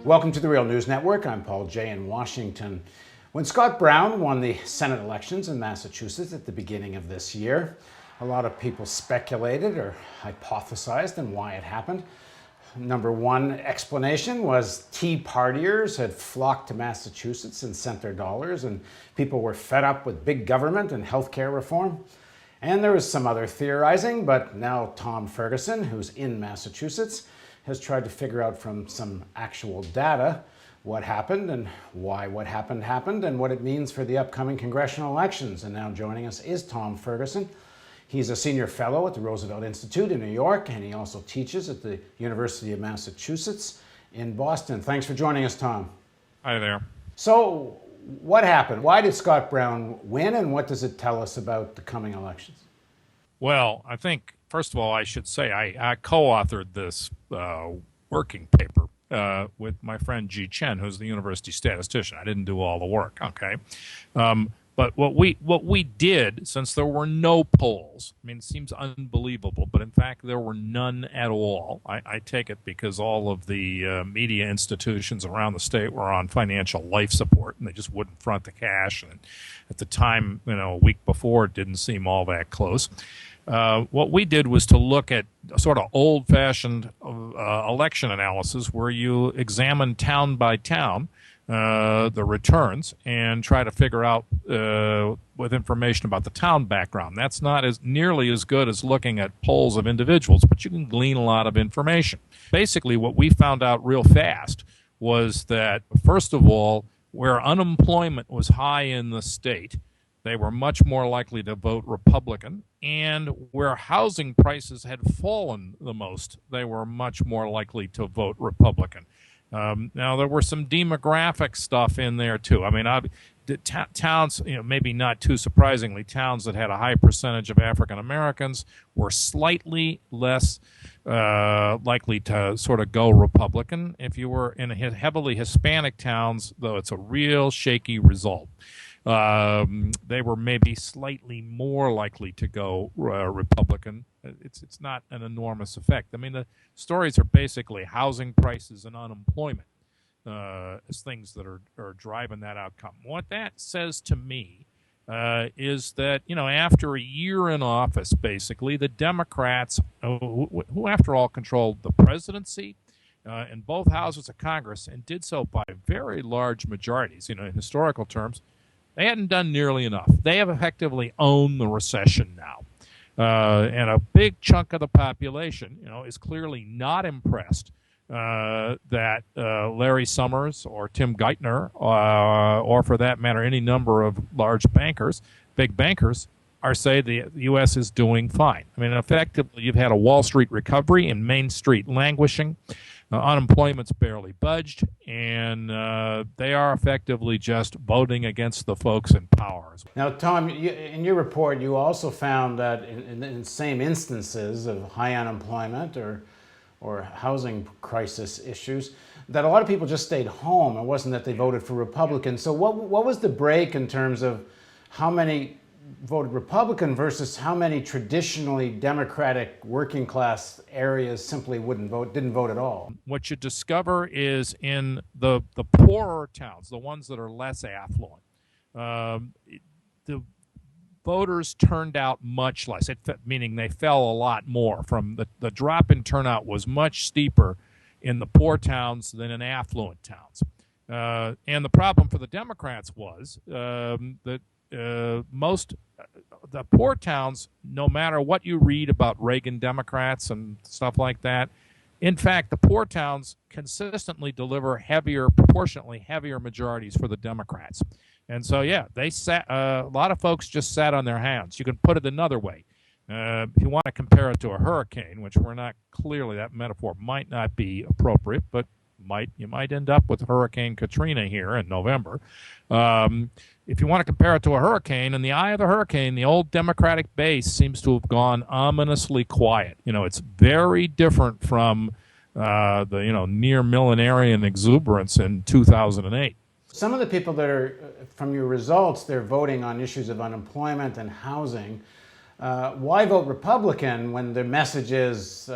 Welcome to the Real News Network. I'm Paul Jay in Washington. When Scott Brown won the Senate elections in Massachusetts at the beginning of this year, a lot of people speculated or hypothesized on why it happened. Number one explanation was Tea Partiers had flocked to Massachusetts and sent their dollars, and people were fed up with big government and healthcare reform. And there was some other theorizing, but now Tom Ferguson, who's in Massachusetts, has tried to figure out from some actual data what happened and why what happened and what it means for the upcoming congressional elections. And now joining us is Tom Ferguson. He's a senior fellow at the Roosevelt Institute in New York, and he also teaches at the University of Massachusetts in Boston. Thanks for joining us, Tom. Hi there. So what happened? Why did Scott Brown win, and what does it tell us about the coming elections? Well, I think, first of all, I should say I co-authored this working paper with my friend Ji Chen, who's the university statistician. I didn't do all the work, okay? But what we did, since there were no polls, I mean, it seems unbelievable, but in fact there were none at all. I take it because all of the media institutions around the state were on financial life support, and they just wouldn't front the cash. And at the time, a week before, it didn't seem all that close. What we did was to look at sort of old-fashioned election analysis where you examine town by town the returns and try to figure out with information about the town background. That's not nearly as good as looking at polls of individuals, but you can glean a lot of information. Basically, what we found out real fast was that, first of all, where unemployment was high in the state, they were much more likely to vote Republican, and where housing prices had fallen the most, they were much more likely to vote Republican. Now, there were some demographic stuff in there, too. I mean, towns, maybe not too surprisingly, towns that had a high percentage of African Americans were slightly less likely to sort of go Republican. If you were in heavily Hispanic towns, though, it's a real shaky result. They were maybe slightly more likely to go Republican. It's not an enormous effect. I mean, the stories are basically housing prices and unemployment as things that are driving that outcome. What that says to me is that, after a year in office, basically, the Democrats, who after all controlled the presidency in both houses of Congress and did so by very large majorities, in historical terms, they hadn't done nearly enough. They have effectively owned the recession now. And a big chunk of the population, is clearly not impressed that Larry Summers or Tim Geithner, or for that matter, any number of large bankers, big bankers, say the U.S. is doing fine. I mean, effectively, you've had a Wall Street recovery and Main Street languishing. Unemployment's barely budged, and they are effectively just voting against the folks in power. Now, Tom, in your report, you also found that in the same instances of high unemployment or housing crisis issues, that a lot of people just stayed home. It wasn't that they voted for Republicans. So what was the break in terms of how many voted Republican versus how many traditionally Democratic working class areas simply didn't vote at all? What you discover is in the poorer towns, the ones that are less affluent, the voters turned out much less, meaning they fell a lot more. From the drop in turnout was much steeper in the poor towns than in affluent towns. And the problem for the Democrats was that the poor towns, no matter what you read about Reagan Democrats and stuff like that, in fact, the poor towns consistently deliver proportionately heavier majorities for the Democrats. And so, they sat. A lot of folks just sat on their hands. You can put it another way. If you want to compare it to a hurricane, which we're not clearly, that metaphor might not be appropriate, but you might end up with Hurricane Katrina here in November. If you want to compare it to a hurricane, in the eye of the hurricane, the old Democratic base seems to have gone ominously quiet. It's very different from the near millenarian exuberance in 2008. Some of the people that are, from your results, they're voting on issues of unemployment and housing. Why vote Republican when the message is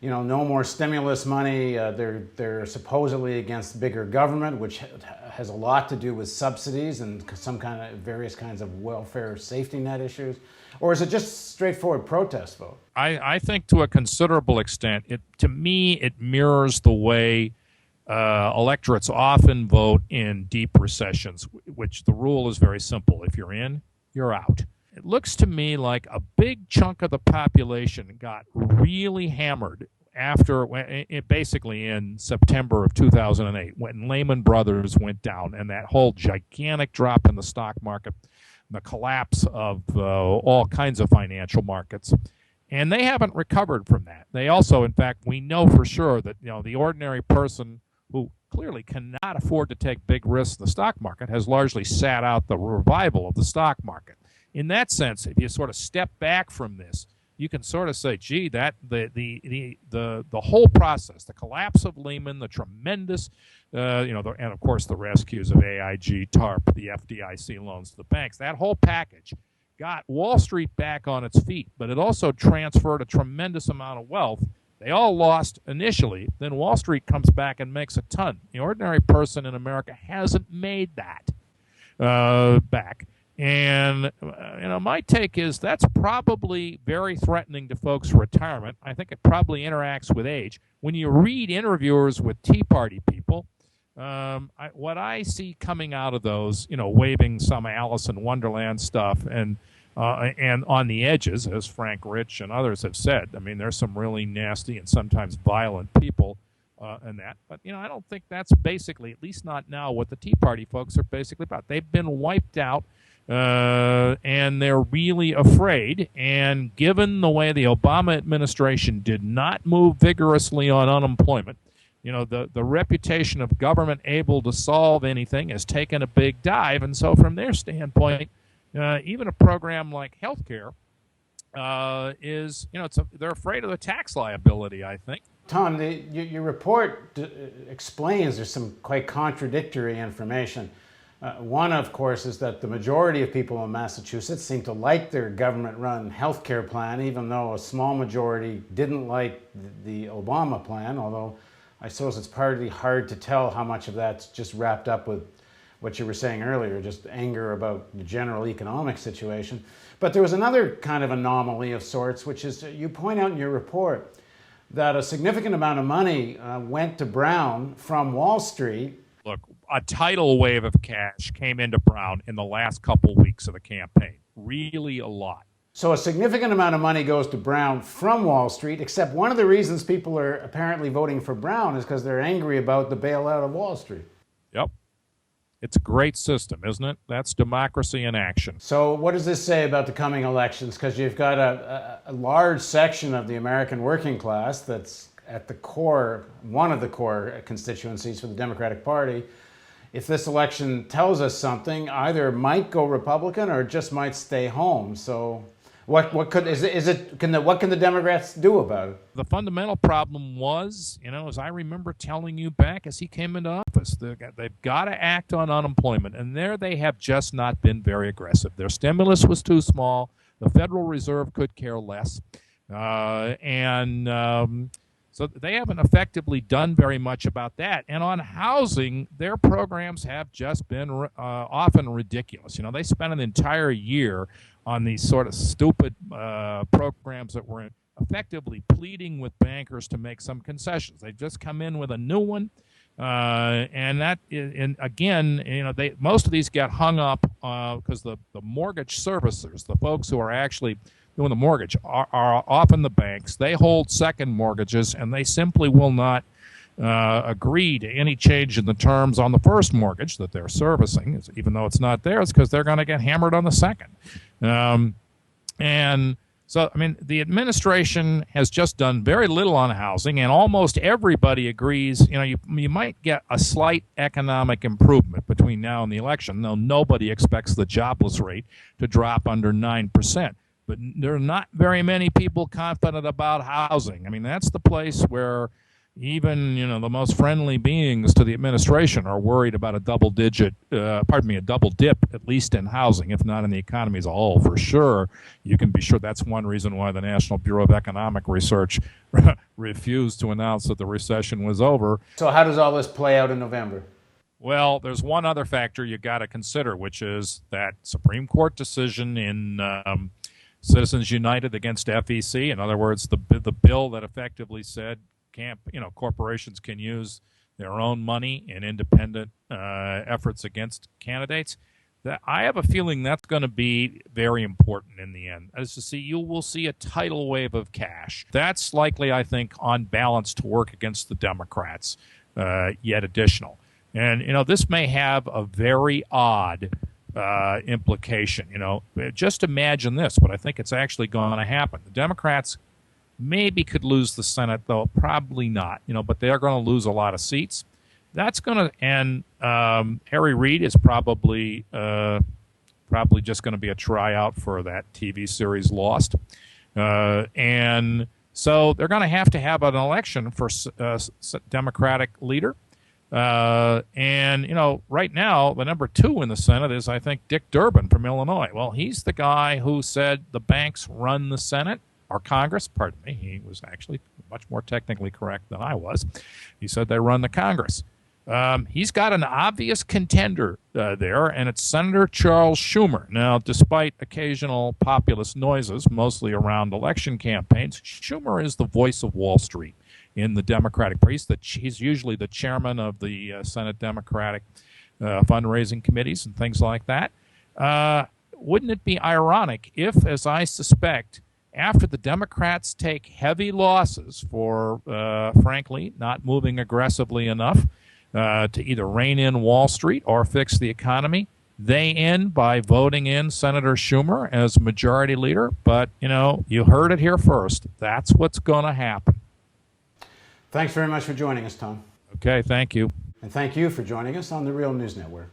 no more stimulus money. They're supposedly against bigger government, which has a lot to do with subsidies and some kind of various kinds of welfare safety net issues? Or is it just straightforward protest vote? I think to a considerable extent, to me, it mirrors the way electorates often vote in deep recessions, which the rule is very simple. If you're in, you're out. It looks to me like a big chunk of the population got really hammered basically in September of 2008, when Lehman Brothers went down and that whole gigantic drop in the stock market, the collapse of all kinds of financial markets. And they haven't recovered from that. They also, in fact, we know for sure that the ordinary person who clearly cannot afford to take big risks in the stock market has largely sat out the revival of the stock market. In that sense, if you sort of step back from this, you can sort of say, gee, that the whole process, the collapse of Lehman, the tremendous, and of course the rescues of AIG, TARP, the FDIC loans to the banks, that whole package got Wall Street back on its feet, but it also transferred a tremendous amount of wealth. They all lost initially, then Wall Street comes back and makes a ton. The ordinary person in America hasn't made that back. And, my take is that's probably very threatening to folks' retirement. I think it probably interacts with age. When you read interviewers with Tea Party people, what I see coming out of those, waving some Alice in Wonderland stuff and on the edges, as Frank Rich and others have said, I mean, there's some really nasty and sometimes violent people in that. But, I don't think that's basically, at least not now, what the Tea Party folks are basically about. They've been wiped out. And they're really afraid. And given the way the Obama administration did not move vigorously on unemployment, the reputation of government able to solve anything has taken a big dive. And so from their standpoint, even a program like healthcare is, they're afraid of the tax liability, I think. Tom, your report explains there's some quite contradictory information. One, of course, is that the majority of people in Massachusetts seem to like their government-run health care plan, even though a small majority didn't like the Obama plan, although I suppose it's partly hard to tell how much of that's just wrapped up with what you were saying earlier, just anger about the general economic situation. But there was another kind of anomaly of sorts, which is you point out in your report that a significant amount of money went to Brown from Wall Street. Look, a tidal wave of cash came into Brown in the last couple weeks of the campaign. Really a lot. So a significant amount of money goes to Brown from Wall Street, except one of the reasons people are apparently voting for Brown is because they're angry about the bailout of Wall Street. Yep. It's a great system, isn't it? That's democracy in action. So what does this say about the coming elections? Because you've got a large section of the American working class that's at the core, one of the core constituencies for the Democratic Party. If this election tells us something, either might go Republican or just might stay home. So what can the Democrats do about it? The fundamental problem was, as I remember telling you back as he came into office, they've got to act on unemployment, and there they have just not been very aggressive. Their stimulus was too small. The Federal Reserve could care less, so they haven't effectively done very much about that. And on housing, their programs have just been often ridiculous. They spent an entire year on these sort of stupid programs that were effectively pleading with bankers to make some concessions. They've just come in with a new one. Most of these get hung up because the mortgage servicers, the folks who are actually doing the mortgage, are often the banks. They hold second mortgages, and they simply will not agree to any change in the terms on the first mortgage that they're servicing, even though it's not theirs, because they're going to get hammered on the second. And so, the administration has just done very little on housing, and almost everybody agrees, you might get a slight economic improvement between now and the election, though nobody expects the jobless rate to drop under 9%. But there are not very many people confident about housing. That's the place where, even the most friendly beings to the administration are worried about a double dip, at least in housing, if not in the economy as a whole. For sure, you can be sure that's one reason why the National Bureau of Economic Research refused to announce that the recession was over. So how does all this play out in November? Well, there's one other factor you got to consider, which is that Supreme Court decision in Citizens United against FEC. In other words, the bill that effectively said corporations can use their own money in independent efforts against candidates. I have a feeling that's going to be very important in the end. You will see a tidal wave of cash. That's likely, I think, on balance to work against the Democrats, yet additional. And, this may have a very odd implication. Just imagine this, but I think it's actually going to happen. The Democrats maybe could lose the Senate, though probably not, but they're going to lose a lot of seats. That's going to, and Harry Reid is probably just going to be a tryout for that TV series Lost. And so they're going to have an election for Democratic leader. And right now, the number 2 in the Senate is, I think, Dick Durbin from Illinois. Well, he's the guy who said the banks run the Senate. Or Congress, pardon me. He was actually much more technically correct than I was. He said they run the Congress. He's got an obvious contender there, and it's Senator Charles Schumer. Now, despite occasional populist noises, mostly around election campaigns, Schumer is the voice of Wall Street in the Democratic Party. He's usually the chairman of the Senate Democratic fundraising committees and things like that. Wouldn't it be ironic if, as I suspect, after the Democrats take heavy losses for, frankly, not moving aggressively enough to either rein in Wall Street or fix the economy, they end by voting in Senator Schumer as majority leader? But, you heard it here first. That's what's going to happen. Thanks very much for joining us, Tom. Okay, thank you. And thank you for joining us on the Real News Network.